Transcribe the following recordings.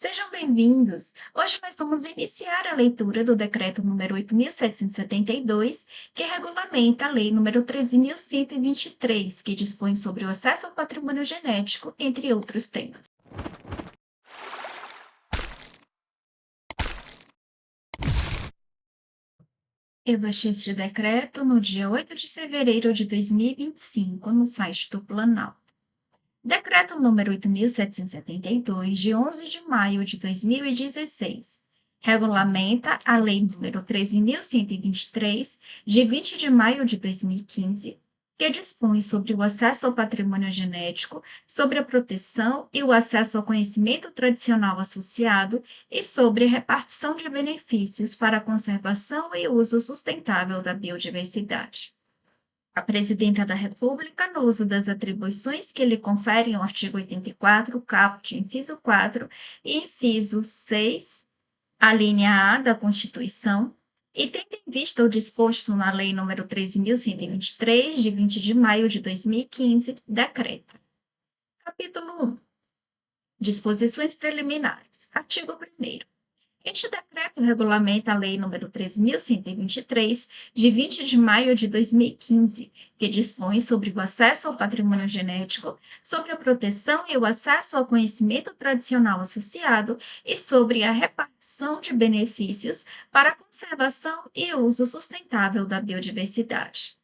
Sejam bem-vindos! Hoje nós vamos iniciar a leitura do Decreto número 8.772, que regulamenta a Lei número 13.123, que dispõe sobre o acesso ao patrimônio genético, entre outros temas. Eu baixei este decreto no dia 8 de fevereiro de 2025, no site do Planalto. Decreto número 8.772, de 11 de maio de 2016, regulamenta a Lei número 13.123, de 20 de maio de 2015, que dispõe sobre o acesso ao patrimônio genético, sobre a proteção e o acesso ao conhecimento tradicional associado e sobre a repartição de benefícios para a conservação e uso sustentável da biodiversidade. A Presidenta da República, no uso das atribuições que lhe conferem o artigo 84, caput, inciso 4 e inciso 6, a linha A da Constituição, e tendo em vista o disposto na Lei nº 13.123, de 20 de maio de 2015, decreta. Capítulo 1. Disposições preliminares. Artigo 1º. Este decreto regulamenta a Lei nº 13.123, de 20 de maio de 2015, que dispõe sobre o acesso ao patrimônio genético, sobre a proteção e o acesso ao conhecimento tradicional associado e sobre a repartição de benefícios para a conservação e uso sustentável da biodiversidade.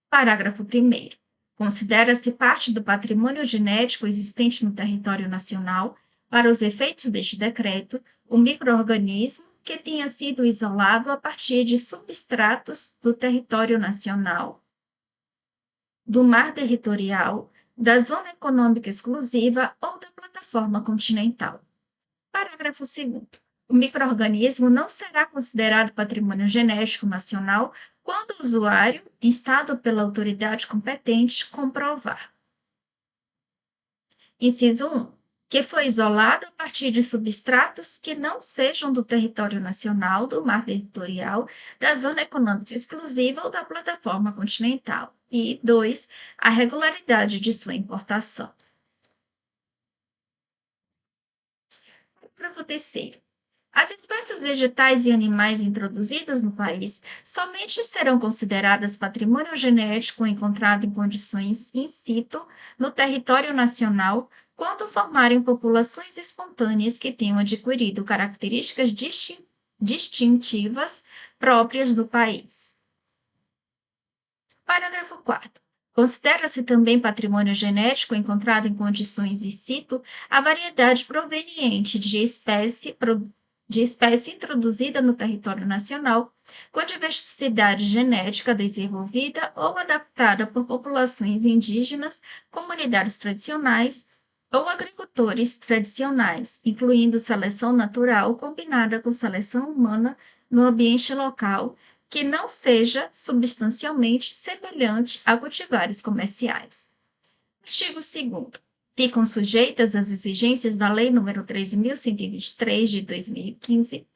Parágrafo 1º. Considera-se parte do patrimônio genético existente no território nacional, para os efeitos deste decreto, o micro-organismo que tenha sido isolado a partir de substratos do território nacional, do mar territorial, da zona econômica exclusiva ou da plataforma continental. Parágrafo 2º. O micro-organismo não será considerado patrimônio genético nacional quando o usuário, instado pela autoridade competente, comprovar. Inciso 1. Que foi isolado a partir de substratos que não sejam do território nacional, do mar territorial, da zona econômica exclusiva ou da plataforma continental. E 2. A regularidade de sua importação. Parágrafo 3º. As espécies vegetais e animais introduzidas no país somente serão consideradas patrimônio genético encontrado em condições in situ no território nacional quando formarem populações espontâneas que tenham adquirido características distintivas próprias do país. Parágrafo 4º. Considera-se também patrimônio genético encontrado em condições in situ a variedade proveniente de espécie introduzida no território nacional, com diversidade genética desenvolvida ou adaptada por populações indígenas, comunidades tradicionais ou agricultores tradicionais, incluindo seleção natural combinada com seleção humana no ambiente local, que não seja substancialmente semelhante a cultivares comerciais. Artigo 2º. Ficam sujeitas às exigências da Lei nº 13.123, de 2015,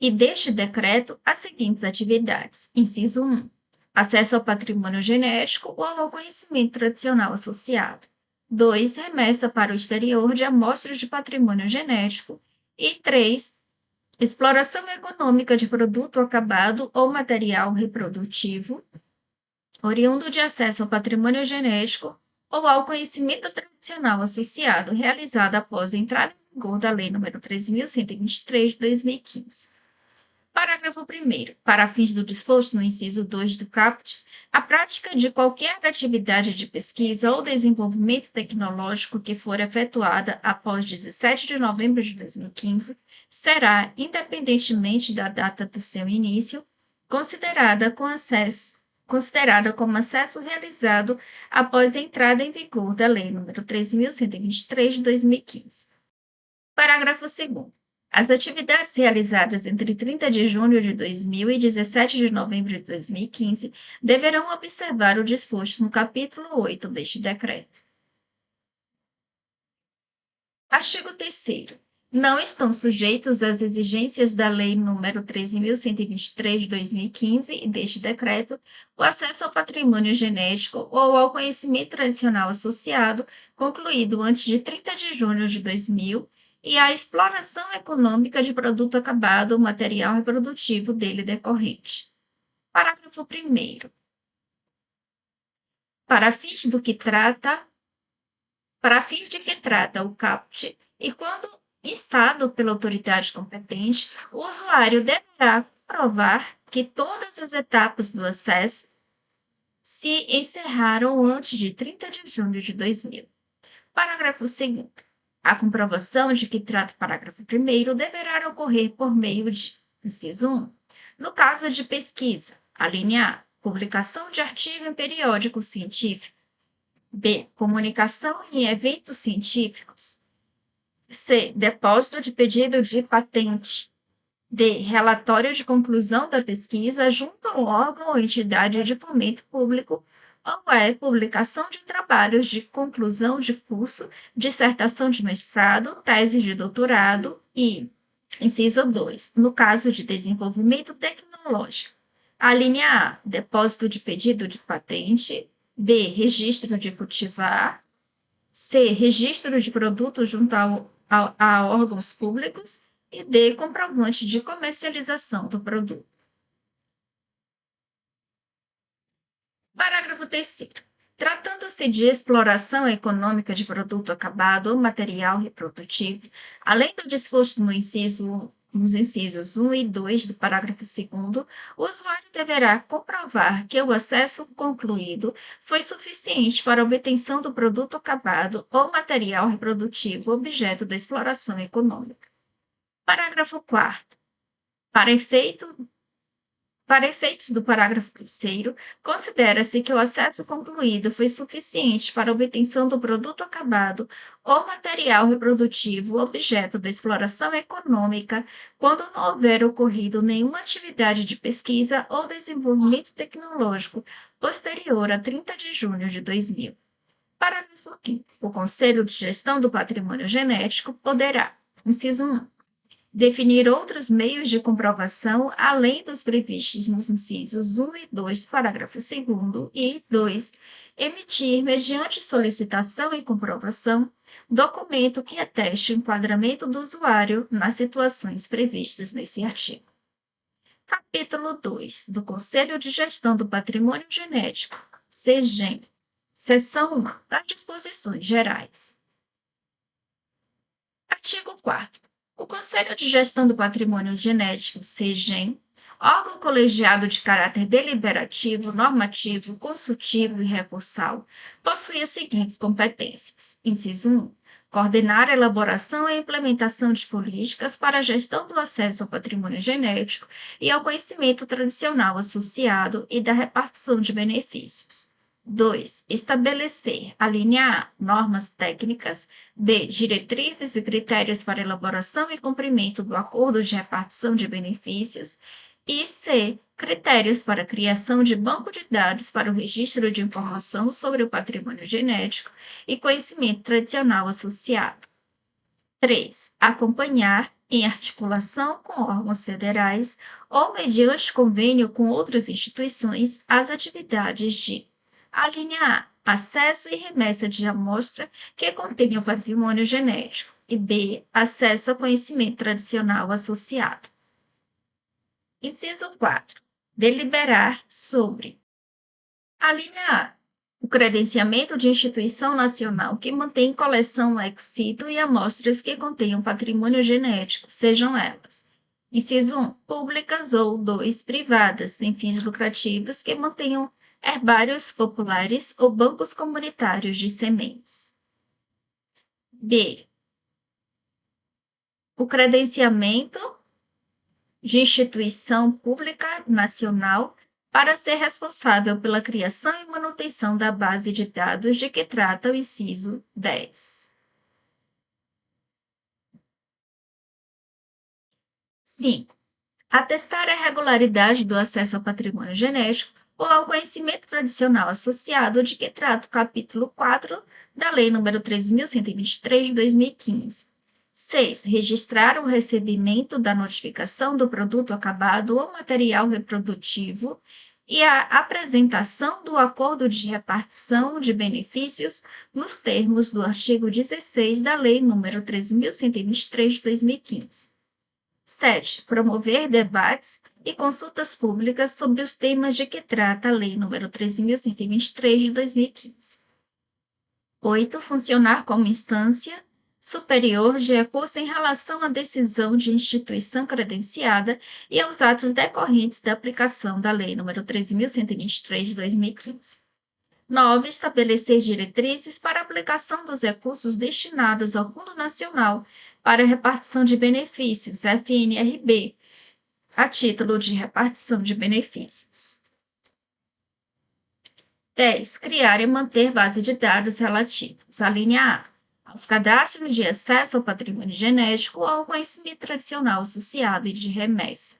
e deste decreto as seguintes atividades. Inciso 1. Acesso ao patrimônio genético ou ao conhecimento tradicional associado. 2. Remessa para o exterior de amostras de patrimônio genético. E 3. Exploração econômica de produto acabado ou material reprodutivo, oriundo de acesso ao patrimônio genético ou ao conhecimento tradicional associado, realizado após a entrada em vigor da Lei nº 13.123, de 2015. Parágrafo 1º. Para fins do disposto no inciso 2 do caput, a prática de qualquer atividade de pesquisa ou desenvolvimento tecnológico que for efetuada após 17 de novembro de 2015 será, independentemente da data do seu início, considerada como acesso realizado após a entrada em vigor da Lei nº 13.123, de 2015. Parágrafo 2º. As atividades realizadas entre 30 de junho de 2000 e 17 de novembro de 2015 deverão observar o disposto no capítulo 8 deste decreto. Artigo 3º. Não estão sujeitos às exigências da Lei nº 13.123, de 2015 e deste decreto o acesso ao patrimônio genético ou ao conhecimento tradicional associado concluído antes de 30 de junho de 2000 e a exploração econômica de produto acabado ou material reprodutivo dele decorrente. Parágrafo 1º. Para fins de que trata o caput e quando instado pela autoridade competente, o usuário deverá comprovar que todas as etapas do acesso se encerraram antes de 30 de junho de 2000. Parágrafo 2º. A comprovação de que trata o parágrafo 1º deverá ocorrer por meio de, inciso 1, no caso de pesquisa, a linha A, publicação de artigo em periódico científico, B, comunicação em eventos científicos, C, depósito de pedido de patente, D, relatório de conclusão da pesquisa junto ao órgão ou entidade de fomento público, ou é publicação de trabalhos de conclusão de curso, dissertação de mestrado, tese de doutorado e, inciso 2, no caso de desenvolvimento tecnológico. A linha A, depósito de pedido de patente, B, registro de cultivar, C, registro de produto junto a órgãos públicos e D, comprovante de comercialização do produto. Parágrafo 3º. Tratando-se de exploração econômica de produto acabado ou material reprodutivo, além do disposto nos incisos 1 e 2 do parágrafo 2º, o usuário deverá comprovar que o acesso concluído foi suficiente para a obtenção do produto acabado ou material reprodutivo objeto da exploração econômica. Parágrafo 4º. Para efeitos do parágrafo 3º, considera-se que o acesso concluído foi suficiente para a obtenção do produto acabado ou material reprodutivo objeto da exploração econômica quando não houver ocorrido nenhuma atividade de pesquisa ou desenvolvimento tecnológico posterior a 30 de junho de 2000. Parágrafo 5º. O Conselho de Gestão do Patrimônio Genético poderá, inciso 1, definir outros meios de comprovação além dos previstos nos incisos 1 e 2 do parágrafo 2º e 2, emitir, mediante solicitação e comprovação, documento que ateste o enquadramento do usuário nas situações previstas nesse artigo. Capítulo 2 do Conselho de Gestão do Patrimônio Genético, CGEM, seção 1, das disposições gerais. Artigo 4º. O Conselho de Gestão do Patrimônio Genético, CGEM, órgão colegiado de caráter deliberativo, normativo, consultivo e recursal, possui as seguintes competências. Inciso 1. Coordenar a elaboração e implementação de políticas para a gestão do acesso ao patrimônio genético e ao conhecimento tradicional associado e da repartição de benefícios. 2. Estabelecer, a linha A, normas técnicas, B, diretrizes e critérios para elaboração e cumprimento do acordo de repartição de benefícios, e C, critérios para a criação de banco de dados para o registro de informação sobre o patrimônio genético e conhecimento tradicional associado. 3. Acompanhar, em articulação com órgãos federais ou mediante convênio com outras instituições, as atividades de a linha A, acesso e remessa de amostra que contenha o patrimônio genético, e B, acesso a conhecimento tradicional associado. Inciso 4. Deliberar sobre a linha A, o credenciamento de instituição nacional que mantém coleção ex situ e amostras que contenham patrimônio genético, sejam elas. Inciso 1. Públicas ou 2. Privadas, sem fins lucrativos que mantenham herbários populares ou bancos comunitários de sementes. B. O credenciamento de instituição pública nacional para ser responsável pela criação e manutenção da base de dados de que trata o inciso 10. 5. Atestar a regularidade do acesso ao patrimônio genético ou ao conhecimento tradicional associado de que trata o capítulo 4 da Lei nº 13.123, de 2015. 6. Registrar o recebimento da notificação do produto acabado ou material reprodutivo e a apresentação do acordo de repartição de benefícios nos termos do artigo 16 da Lei nº 13.123 de 2015. 7. Promover debates e consultas públicas sobre os temas de que trata a Lei nº 13.123 de 2015. 8. Funcionar como instância superior de recurso em relação à decisão de instituição credenciada e aos atos decorrentes da aplicação da Lei nº 13.123 de 2015. 9. Estabelecer diretrizes para a aplicação dos recursos destinados ao Fundo Nacional para a Repartição de Benefícios, FNRB, a título de repartição de benefícios. 10. Criar e manter base de dados relativos à linha A, aos cadastros de acesso ao patrimônio genético ou ao conhecimento tradicional associado e de remessa.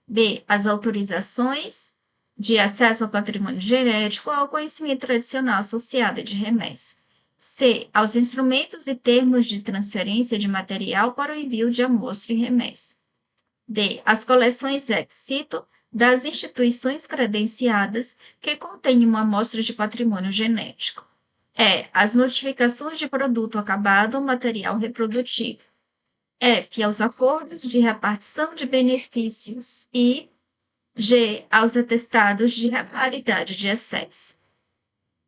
B. As autorizações de acesso ao patrimônio genético ou ao conhecimento tradicional associado e de remessa. C. Aos instrumentos e termos de transferência de material para o envio de amostra e remessa. D. As coleções ex situ das instituições credenciadas que contêm uma amostra de patrimônio genético. E. As notificações de produto acabado ou material reprodutivo. F. Aos acordos de repartição de benefícios. E G. Aos atestados de regularidade de acesso.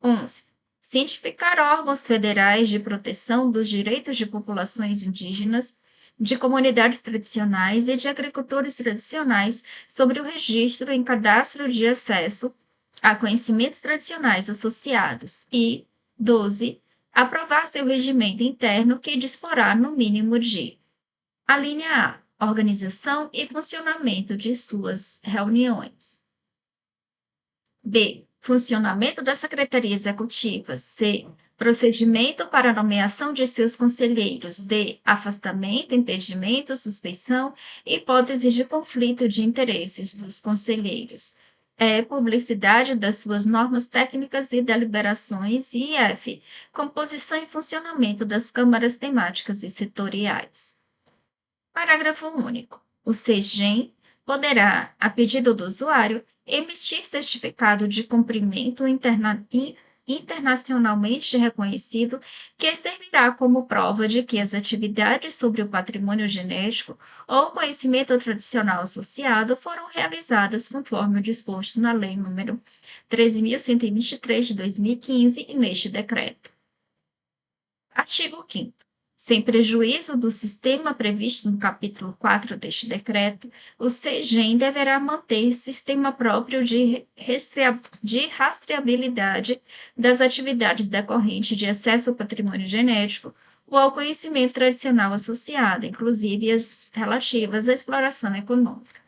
11. Cientificar órgãos federais de proteção dos direitos de populações indígenas, de comunidades tradicionais e de agricultores tradicionais sobre o registro em cadastro de acesso a conhecimentos tradicionais associados e 12. Aprovar seu regimento interno que disporá no mínimo de: a linha A, organização e funcionamento de suas reuniões. B, funcionamento da Secretaria Executiva. C, procedimento para a nomeação de seus conselheiros. D, afastamento, impedimento, suspeição e hipóteses de conflito de interesses dos conselheiros. E, publicidade das suas normas técnicas e deliberações. E F, composição e funcionamento das câmaras temáticas e setoriais. Parágrafo único. O CEGEM poderá, a pedido do usuário, emitir certificado de cumprimento internacionalmente reconhecido que servirá como prova de que as atividades sobre o patrimônio genético ou conhecimento tradicional associado foram realizadas conforme o disposto na Lei nº 13.123 de 2015 e neste decreto. Artigo 5º. Sem prejuízo do sistema previsto no capítulo 4 deste decreto, o CEGEM deverá manter sistema próprio de rastreabilidade das atividades decorrentes de acesso ao patrimônio genético ou ao conhecimento tradicional associado, inclusive as relativas à exploração econômica.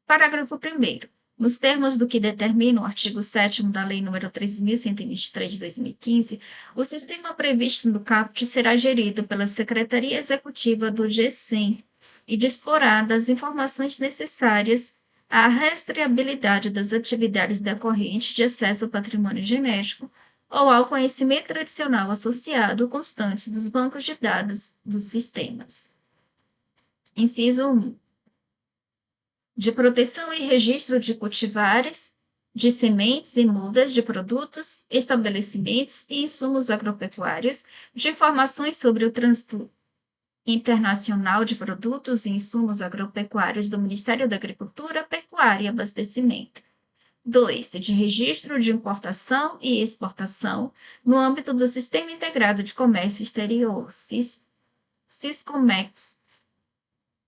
Parágrafo 1º. Nos termos do que determina o artigo 7º da Lei nº 13.123 de 2015, o sistema previsto no caput será gerido pela Secretaria Executiva do GECEM e disporá das informações necessárias à rastreabilidade das atividades decorrentes de acesso ao patrimônio genético ou ao conhecimento tradicional associado constante dos bancos de dados dos sistemas. Inciso 1. De proteção e registro de cultivares, de sementes e mudas de produtos, estabelecimentos e insumos agropecuários, de informações sobre o trânsito internacional de produtos e insumos agropecuários do Ministério da Agricultura, Pecuária e Abastecimento. 2. De registro de importação e exportação no âmbito do Sistema Integrado de Comércio Exterior, SISCOMEX,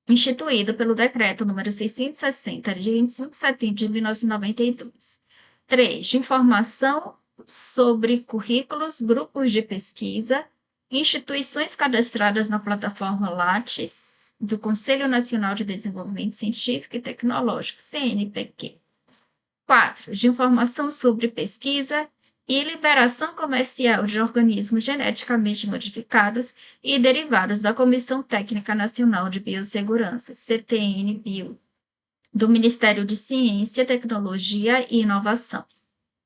instituído pelo Decreto nº 660, de 25 de setembro de 1992. 3. De informação sobre currículos, grupos de pesquisa, instituições cadastradas na plataforma Lattes do Conselho Nacional de Desenvolvimento Científico e Tecnológico, CNPq. 4. De informação sobre pesquisa e liberação comercial de organismos geneticamente modificados e derivados da Comissão Técnica Nacional de Biossegurança, CTN-Bio, do Ministério de Ciência, Tecnologia e Inovação.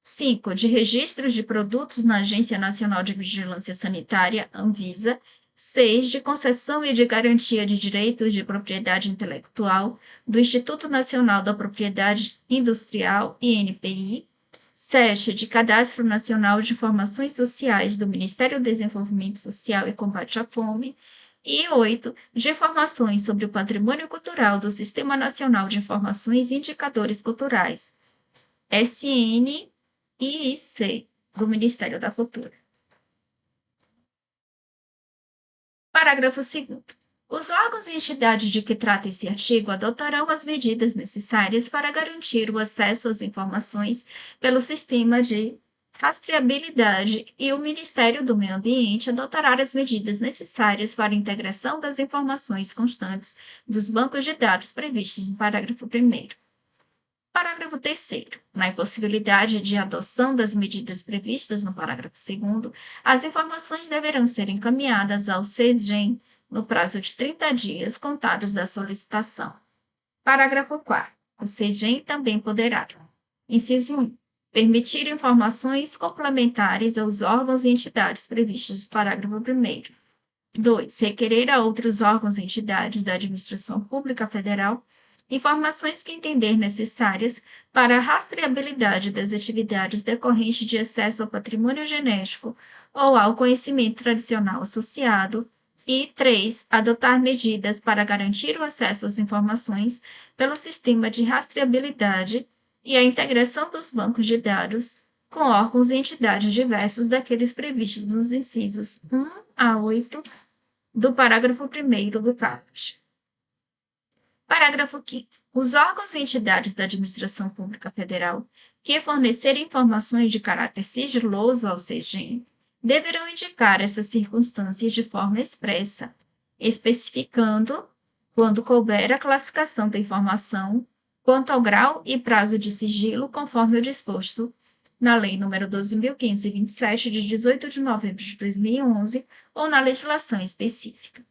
5. De registros de produtos na Agência Nacional de Vigilância Sanitária, Anvisa, 6. De concessão e de garantia de direitos de propriedade intelectual do Instituto Nacional da Propriedade Industrial, INPI. 7. De Cadastro Nacional de Informações Sociais do Ministério do Desenvolvimento Social e Combate à Fome. E 8. De informações sobre o patrimônio cultural do Sistema Nacional de Informações e Indicadores Culturais, SNIIC, do Ministério da Cultura. Parágrafo 2º. Os órgãos e entidades de que trata esse artigo adotarão as medidas necessárias para garantir o acesso às informações pelo sistema de rastreabilidade e o Ministério do Meio Ambiente adotará as medidas necessárias para a integração das informações constantes dos bancos de dados previstos no parágrafo 1º. Parágrafo 3º. Na impossibilidade de adoção das medidas previstas no parágrafo 2º, as informações deverão ser encaminhadas ao CEGEM no prazo de 30 dias contados da solicitação. Parágrafo 4º. O CEGEM também poderá: inciso 1. Permitir informações complementares aos órgãos e entidades previstos no parágrafo 1º. 2. Requerer a outros órgãos e entidades da administração pública federal informações que entender necessárias para a rastreabilidade das atividades decorrentes de acesso ao patrimônio genético ou ao conhecimento tradicional associado. E 3. Adotar medidas para garantir o acesso às informações pelo sistema de rastreabilidade e a integração dos bancos de dados com órgãos e entidades diversos daqueles previstos nos incisos 1 a 8 do parágrafo 1º do caput. Parágrafo 5º. Os órgãos e entidades da administração pública federal que fornecerem informações de caráter sigiloso ao CEGEM deverão indicar essas circunstâncias de forma expressa, especificando, quando couber, a classificação da informação quanto ao grau e prazo de sigilo, conforme o disposto na Lei nº 12.527, de 18 de novembro de 2011, ou na legislação específica.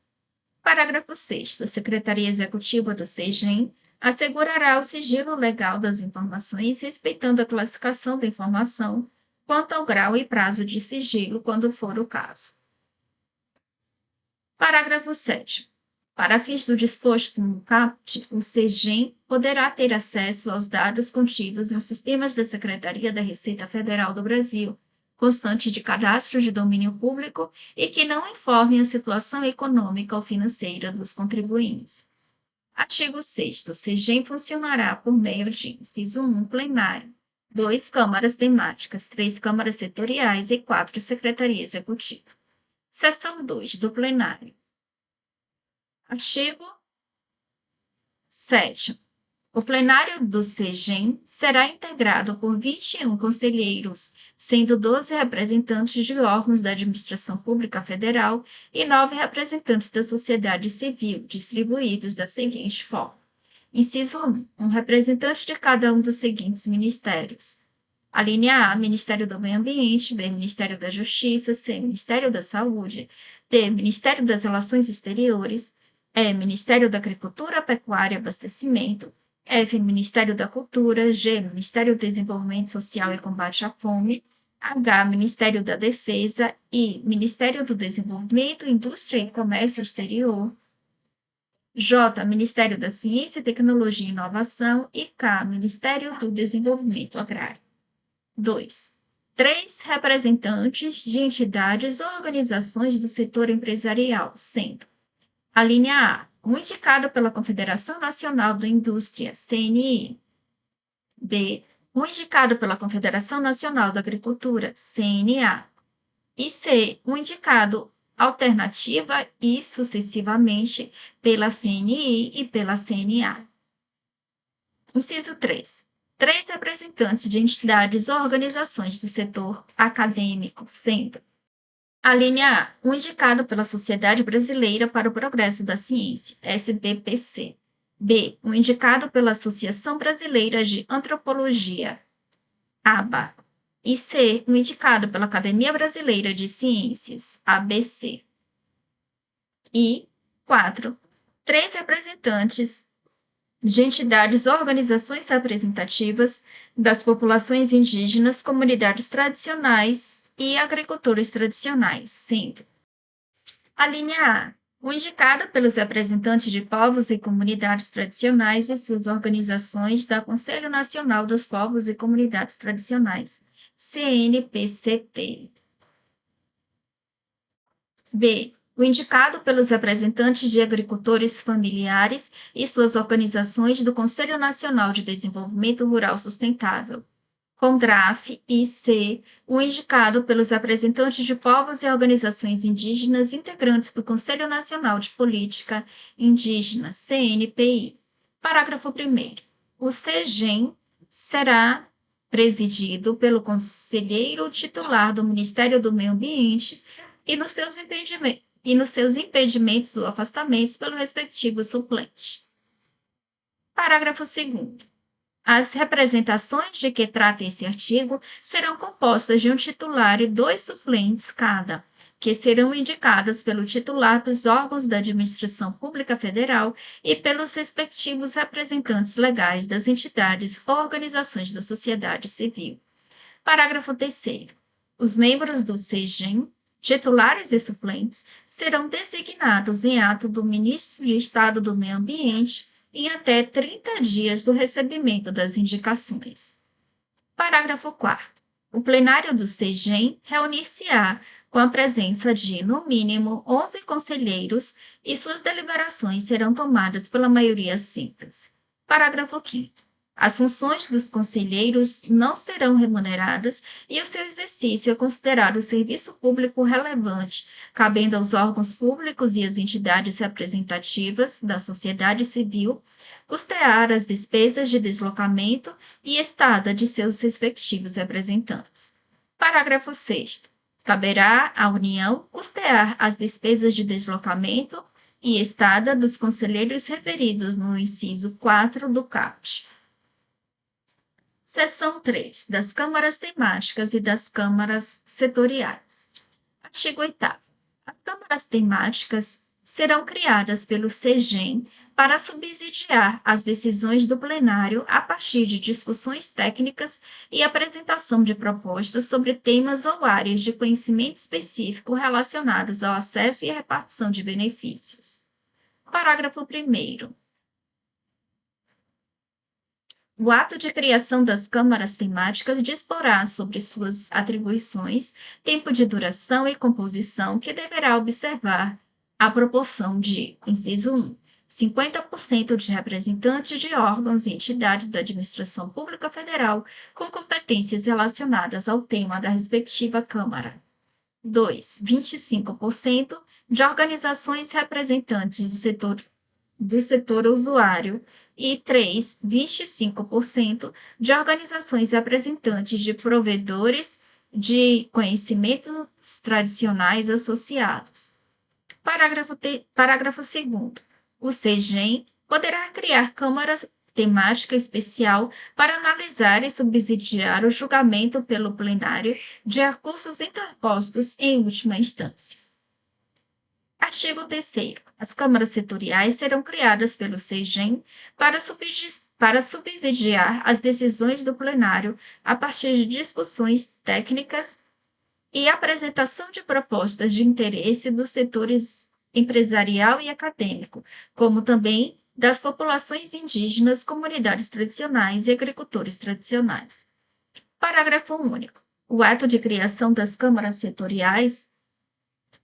Parágrafo 6º. A Secretaria Executiva do CEGEM assegurará o sigilo legal das informações, respeitando a classificação da informação quanto ao grau e prazo de sigilo, quando for o caso. Parágrafo 7º. Para fins do disposto no caput, o CEGEM poderá ter acesso aos dados contidos nos sistemas da Secretaria da Receita Federal do Brasil, constante de cadastro de domínio público e que não informem a situação econômica ou financeira dos contribuintes. Artigo 6º. O CEGEM funcionará por meio de: inciso 1, plenário; 2, câmaras temáticas; 3, câmaras setoriais e 4, secretaria executiva. Seção 2 do plenário. Artigo 7º. O plenário do CEGEM será integrado por 21 conselheiros, sendo 12 representantes de órgãos da administração pública federal e 9 representantes da sociedade civil, distribuídos da seguinte forma: inciso 1, um representante de cada um dos seguintes ministérios. A linha A, Ministério do Meio Ambiente; B, Ministério da Justiça; C, Ministério da Saúde; D, Ministério das Relações Exteriores; E, Ministério da Agricultura, Pecuária e Abastecimento; F, Ministério da Cultura; G, Ministério do Desenvolvimento Social e Combate à Fome; H, Ministério da Defesa; I, Ministério do Desenvolvimento, Indústria e Comércio Exterior; J, Ministério da Ciência, Tecnologia e Inovação; e K, Ministério do Desenvolvimento Agrário. 2. 3 representantes de entidades ou organizações do setor empresarial, sendo: a linha A, um indicado pela Confederação Nacional da Indústria, CNI; B, um indicado pela Confederação Nacional da Agricultura, CNA; e C, um indicado alternativa e, sucessivamente, pela CNI e pela CNA. Inciso 3. 3 representantes de entidades ou organizações do setor acadêmico, sendo: a linha A, um indicado pela Sociedade Brasileira para o Progresso da Ciência, SBPC; B, um indicado pela Associação Brasileira de Antropologia, ABA; e C, um indicado pela Academia Brasileira de Ciências, ABC. E 4. 3 representantes de entidades ou organizações representativas das populações indígenas, comunidades tradicionais e agricultores tradicionais, sendo: A linha A. O indicado pelos representantes de povos e comunidades tradicionais e suas organizações da Conselho Nacional dos Povos e Comunidades Tradicionais, CNPCT. B. O indicado pelos representantes de agricultores familiares e suas organizações do Conselho Nacional de Desenvolvimento Rural Sustentável, CONDRAF, e C. O indicado pelos representantes de povos e organizações indígenas integrantes do Conselho Nacional de Política Indígena, CNPI. Parágrafo 1º. O CEGEM será presidido pelo conselheiro titular do Ministério do Meio Ambiente e nos seus impedimentos ou afastamentos pelo respectivo suplente. Parágrafo 2º. As representações de que trata esse artigo serão compostas de um titular e 2 suplentes cada, que serão indicadas pelo titular dos órgãos da Administração Pública Federal e pelos respectivos representantes legais das entidades ou organizações da sociedade civil. Parágrafo 3º. Os membros do CEGEM, titulares e suplentes, serão designados em ato do Ministro de Estado do Meio Ambiente em até 30 dias do recebimento das indicações. Parágrafo 4º. O plenário do CEGEM reunir-se-á com a presença de, no mínimo, 11 conselheiros e suas deliberações serão tomadas pela maioria simples. Parágrafo 5º. As funções dos conselheiros não serão remuneradas e o seu exercício é considerado serviço público relevante, cabendo aos órgãos públicos e às entidades representativas da sociedade civil custear as despesas de deslocamento e estada de seus respectivos representantes. Parágrafo 6º. Caberá à União custear as despesas de deslocamento e estada dos conselheiros referidos no inciso 4 do caput. Seção 3. Das câmaras temáticas e das câmaras setoriais. Artigo 8º. As câmaras temáticas serão criadas pelo CEGEM para subsidiar as decisões do plenário a partir de discussões técnicas e apresentação de propostas sobre temas ou áreas de conhecimento específico relacionados ao acesso e repartição de benefícios. Parágrafo 1º. O ato de criação das câmaras temáticas disporá sobre suas atribuições, tempo de duração e composição, que deverá observar a proporção de, inciso 1, 50% de representantes de órgãos e entidades da administração pública federal com competências relacionadas ao tema da respectiva Câmara. 2. 25% de organizações representantes do setor usuário e 3. 25% de organizações representantes de provedores de conhecimentos tradicionais associados. Parágrafo 2º. O CEGEM poderá criar câmara temática especial para analisar e subsidiar o julgamento pelo plenário de recursos interpostos em última instância. Artigo 3º. As câmaras setoriais serão criadas pelo CEGEM para subsidiar as decisões do plenário a partir de discussões técnicas e apresentação de propostas de interesse dos setores empresarial e acadêmico, como também das populações indígenas, comunidades tradicionais e agricultores tradicionais. Parágrafo único. O ato de criação das câmaras setoriais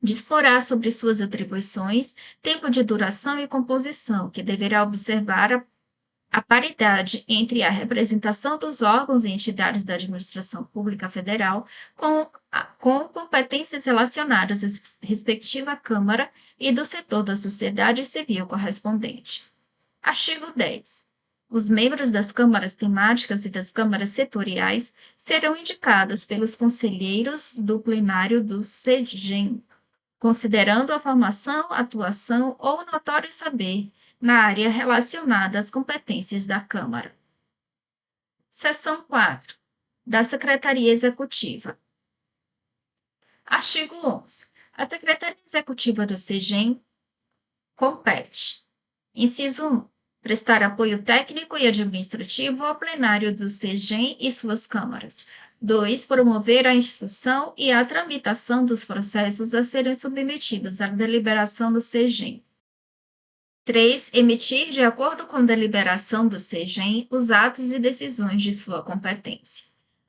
disporá sobre suas atribuições, tempo de duração e composição, que deverá observar a paridade entre a representação dos órgãos e entidades da administração pública federal com competências relacionadas à respectiva Câmara e do setor da sociedade civil correspondente. Artigo 10. Os membros das câmaras temáticas e das câmaras setoriais serão indicados pelos conselheiros do plenário do CEGEM, considerando a formação, atuação ou notório saber na área relacionada às competências da Câmara. Seção 4. Da Secretaria Executiva. Artigo 11. A Secretaria Executiva do CEGEM compete: inciso 1. Prestar apoio técnico e administrativo ao plenário do CEGEM e suas câmaras, 2. Promover a instrução e a tramitação dos processos a serem submetidos à deliberação do CGEM. 3. Emitir, de acordo com a deliberação do CGEM, os atos e decisões de sua competência.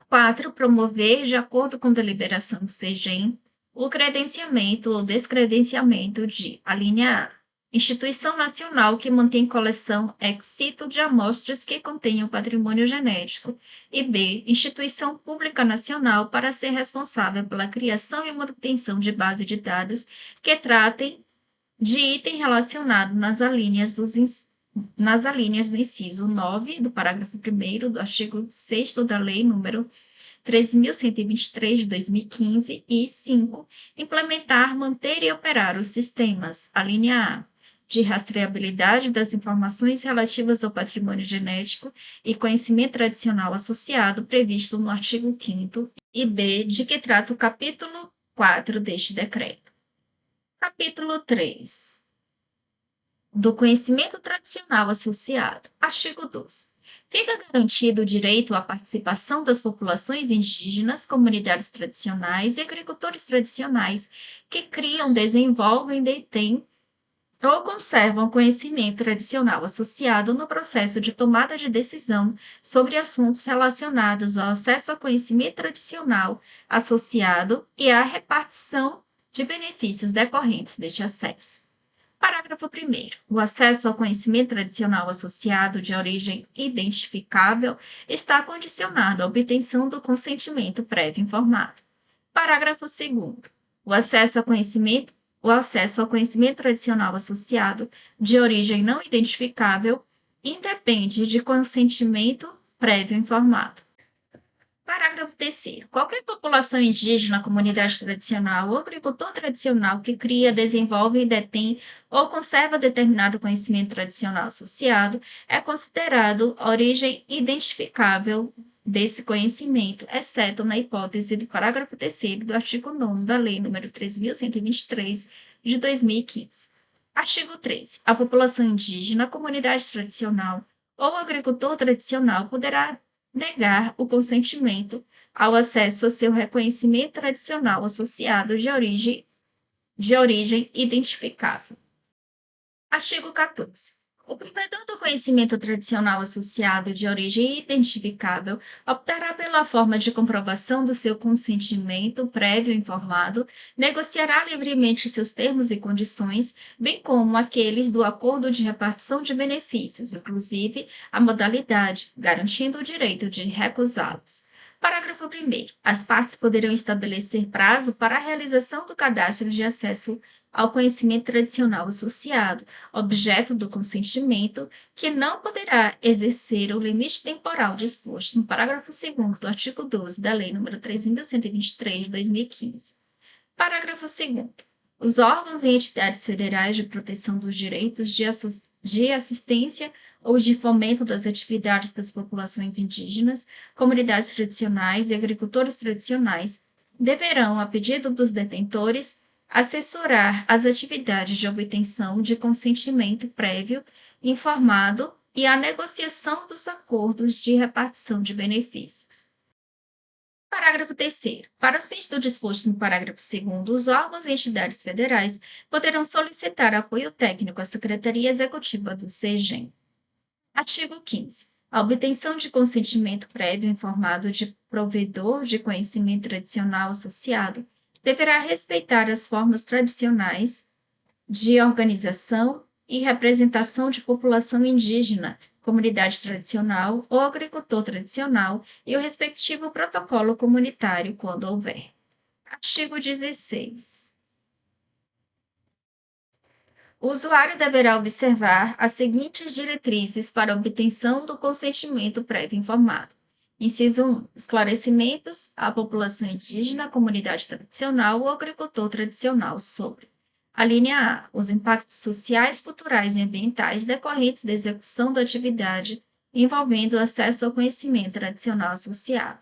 4. Promover, de acordo com a deliberação do CGEM, o credenciamento ou descredenciamento de, a linha A, instituição nacional que mantém coleção ex situ de amostras que contenham patrimônio genético, e B, instituição pública nacional para ser responsável pela criação e manutenção de base de dados que tratem de item relacionado nas alíneas do inciso 9 do parágrafo 1º do artigo 6º da Lei nº 13.123 de 2015 e 5. Implementar, manter e operar os sistemas, a linha A, de rastreabilidade das informações relativas ao patrimônio genético e conhecimento tradicional associado previsto no artigo 5º e B, de que trata o capítulo 4 deste decreto. Capítulo 3. Do conhecimento tradicional associado. Artigo 12. Fica garantido o direito à participação das populações indígenas, comunidades tradicionais e agricultores tradicionais que criam, desenvolvem, detêm ou conservam conhecimento tradicional associado no processo de tomada de decisão sobre assuntos relacionados ao acesso ao conhecimento tradicional associado e à repartição de benefícios decorrentes deste acesso. Parágrafo 1º. O acesso ao conhecimento tradicional associado de origem identificável está condicionado à obtenção do consentimento prévio informado. Parágrafo 2º. O acesso ao conhecimento tradicional associado de origem não identificável independe de consentimento prévio informado. Parágrafo 3º. Qualquer população indígena, comunidade tradicional ou agricultor tradicional que cria, desenvolve, detém ou conserva determinado conhecimento tradicional associado é considerado origem identificável desse conhecimento, exceto na hipótese do parágrafo 3º do artigo 9º da Lei nº 13.123 de 2015. Artigo 13. A população indígena, comunidade tradicional ou agricultor tradicional poderá negar o consentimento ao acesso a seu reconhecimento tradicional associado de origem identificável. Artigo 14. O provedor do conhecimento tradicional associado de origem identificável optará pela forma de comprovação do seu consentimento prévio informado, negociará livremente seus termos e condições, bem como aqueles do acordo de repartição de benefícios, inclusive a modalidade, garantindo o direito de recusá-los. Parágrafo 1º. As partes poderão estabelecer prazo para a realização do cadastro de acesso ao conhecimento tradicional associado, objeto do consentimento, que não poderá exercer o limite temporal disposto no parágrafo 2º do artigo 12 da Lei nº 13.123 de 2015. Parágrafo 2º. Os órgãos e entidades federais de proteção dos direitos de assistência ou de fomento das atividades das populações indígenas, comunidades tradicionais e agricultores tradicionais deverão, a pedido dos detentores, assessorar as atividades de obtenção de consentimento prévio informado e a negociação dos acordos de repartição de benefícios. Parágrafo 3º. Para o fins do disposto no parágrafo 2º, os órgãos e entidades federais poderão solicitar apoio técnico à Secretaria Executiva do CGEM. Artigo 15. A obtenção de consentimento prévio informado de provedor de conhecimento tradicional associado deverá respeitar as formas tradicionais de organização e representação de população indígena, comunidade tradicional ou agricultor tradicional e o respectivo protocolo comunitário, quando houver. Artigo 16. O usuário deverá observar as seguintes diretrizes para a obtenção do consentimento prévio informado. Inciso 1. Esclarecimentos à população indígena, comunidade tradicional ou agricultor tradicional sobre: a linha A. Os impactos sociais, culturais e ambientais decorrentes da execução da atividade envolvendo o acesso ao conhecimento tradicional associado.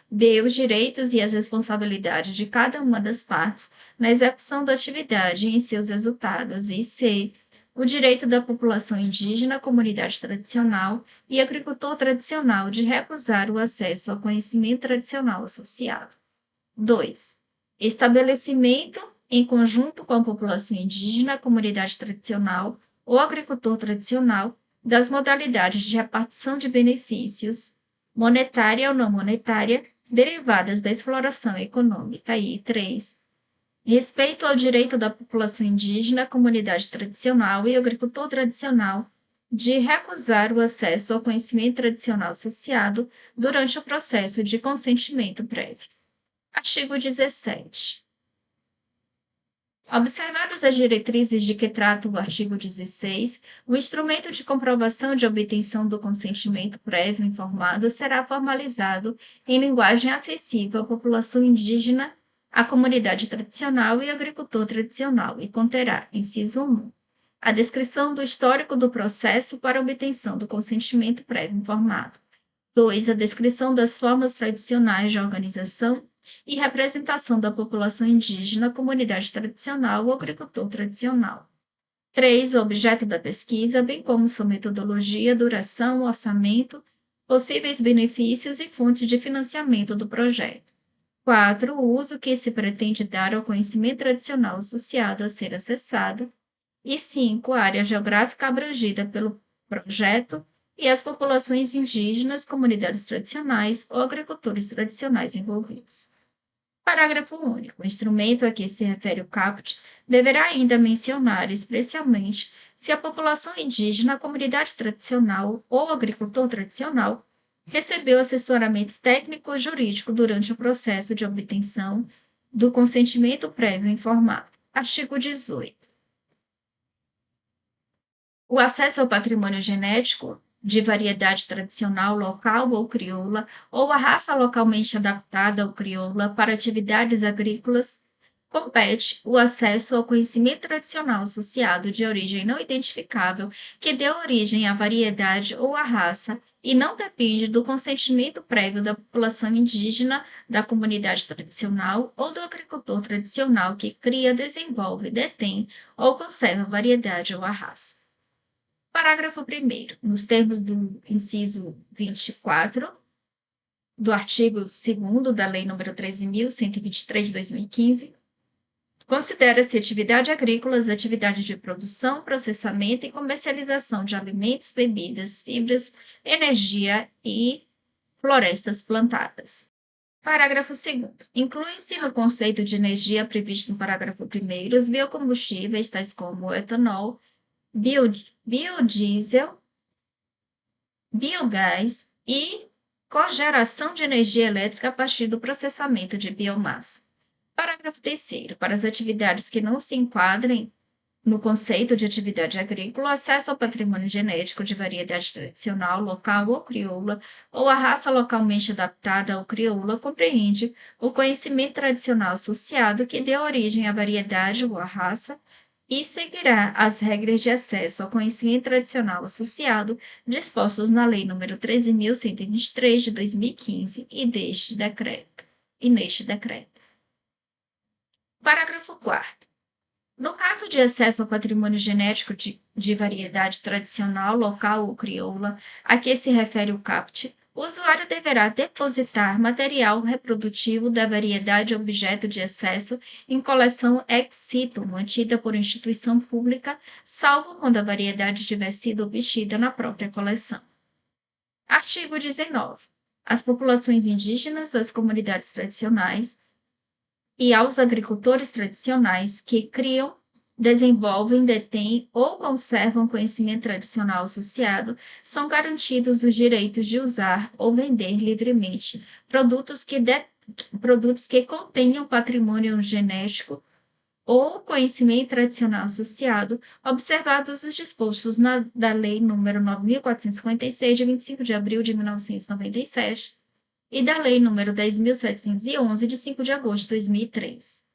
B. Os direitos e as responsabilidades de cada uma das partes na execução da atividade e em seus resultados. E C. o direito da população indígena, comunidade tradicional e agricultor tradicional de recusar o acesso ao conhecimento tradicional associado. 2. Estabelecimento, em conjunto com a população indígena, comunidade tradicional ou agricultor tradicional, das modalidades de repartição de benefícios, monetária ou não monetária, derivadas da exploração econômica. E 3. Respeito ao direito da população indígena, comunidade tradicional e agricultor tradicional de recusar o acesso ao conhecimento tradicional associado durante o processo de consentimento prévio. Artigo 17. Observadas as diretrizes de que trata o artigo 16, o instrumento de comprovação de obtenção do consentimento prévio informado será formalizado em linguagem acessível à população indígena, à comunidade tradicional e agricultor tradicional e conterá, inciso 1, a descrição do histórico do processo para obtenção do consentimento prévio informado. 2. A descrição das formas tradicionais de organização e representação da população indígena, comunidade tradicional ou agricultor tradicional. 3. O objeto da pesquisa, bem como sua metodologia, duração, orçamento, possíveis benefícios e fontes de financiamento do projeto. 4. O uso que se pretende dar ao conhecimento tradicional associado a ser acessado. E 5. A área geográfica abrangida pelo projeto e as populações indígenas, comunidades tradicionais ou agricultores tradicionais envolvidos. Parágrafo único. O instrumento a que se refere o caput deverá ainda mencionar especialmente se a população indígena, comunidade tradicional ou agricultor tradicional recebeu assessoramento técnico ou jurídico durante o processo de obtenção do consentimento prévio informado. Artigo 18. O acesso ao patrimônio genético de variedade tradicional local ou crioula, ou a raça localmente adaptada ou crioula para atividades agrícolas, compete o acesso ao conhecimento tradicional associado de origem não identificável que dê origem à variedade ou à raça e não depende do consentimento prévio da população indígena, da comunidade tradicional ou do agricultor tradicional que cria, desenvolve, detém ou conserva a variedade ou a raça. Parágrafo 1º. Nos termos do inciso 24 do artigo 2º da Lei nº 13.123 de 2015, considera-se atividade agrícola as atividades de produção, processamento e comercialização de alimentos, bebidas, fibras, energia e florestas plantadas. Parágrafo 2º. Inclui-se no conceito de energia previsto no parágrafo 1º os biocombustíveis, tais como o etanol, biodiesel, biogás e cogeração de energia elétrica a partir do processamento de biomassa. Parágrafo 3º. Para as atividades que não se enquadrem no conceito de atividade agrícola, o acesso ao patrimônio genético de variedade tradicional, local ou crioula, ou a raça localmente adaptada ou crioula, compreende o conhecimento tradicional associado que dê origem à variedade ou à raça, e seguirá as regras de acesso ao conhecimento tradicional associado dispostas na Lei nº 13.123 de 2015 e neste decreto. Parágrafo 4º. No caso de acesso ao patrimônio genético de variedade tradicional, local ou crioula, a que se refere o caput, o usuário deverá depositar material reprodutivo da variedade objeto de acesso em coleção ex situ, mantida por instituição pública, salvo quando a variedade tiver sido obtida na própria coleção. Artigo 19. As populações indígenas, as comunidades tradicionais e aos agricultores tradicionais que criam, desenvolvem, detêm ou conservam conhecimento tradicional associado, são garantidos os direitos de usar ou vender livremente produtos que contenham patrimônio genético ou conhecimento tradicional associado, observados os dispostos da Lei nº 9.456, de 25 de abril de 1997, e da Lei nº 10.711, de 5 de agosto de 2003.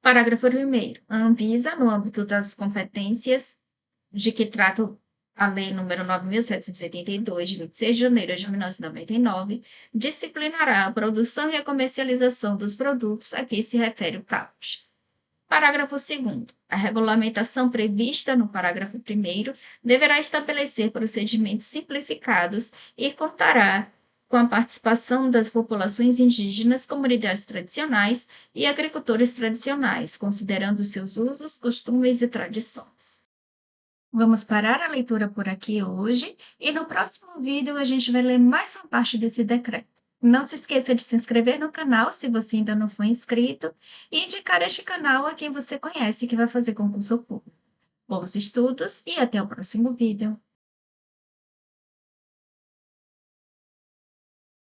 Parágrafo 1º. A Anvisa, no âmbito das competências de que trata a Lei nº 9.782, de 26 de janeiro de 1999, disciplinará a produção e a comercialização dos produtos a que se refere o caput. Parágrafo 2º. A regulamentação prevista no parágrafo 1º deverá estabelecer procedimentos simplificados e contará com a participação das populações indígenas, comunidades tradicionais e agricultores tradicionais, considerando seus usos, costumes e tradições. Vamos parar a leitura por aqui hoje e no próximo vídeo a gente vai ler mais uma parte desse decreto. Não se esqueça de se inscrever no canal se você ainda não for inscrito e indicar este canal a quem você conhece que vai fazer concurso público. Bons estudos e até o próximo vídeo!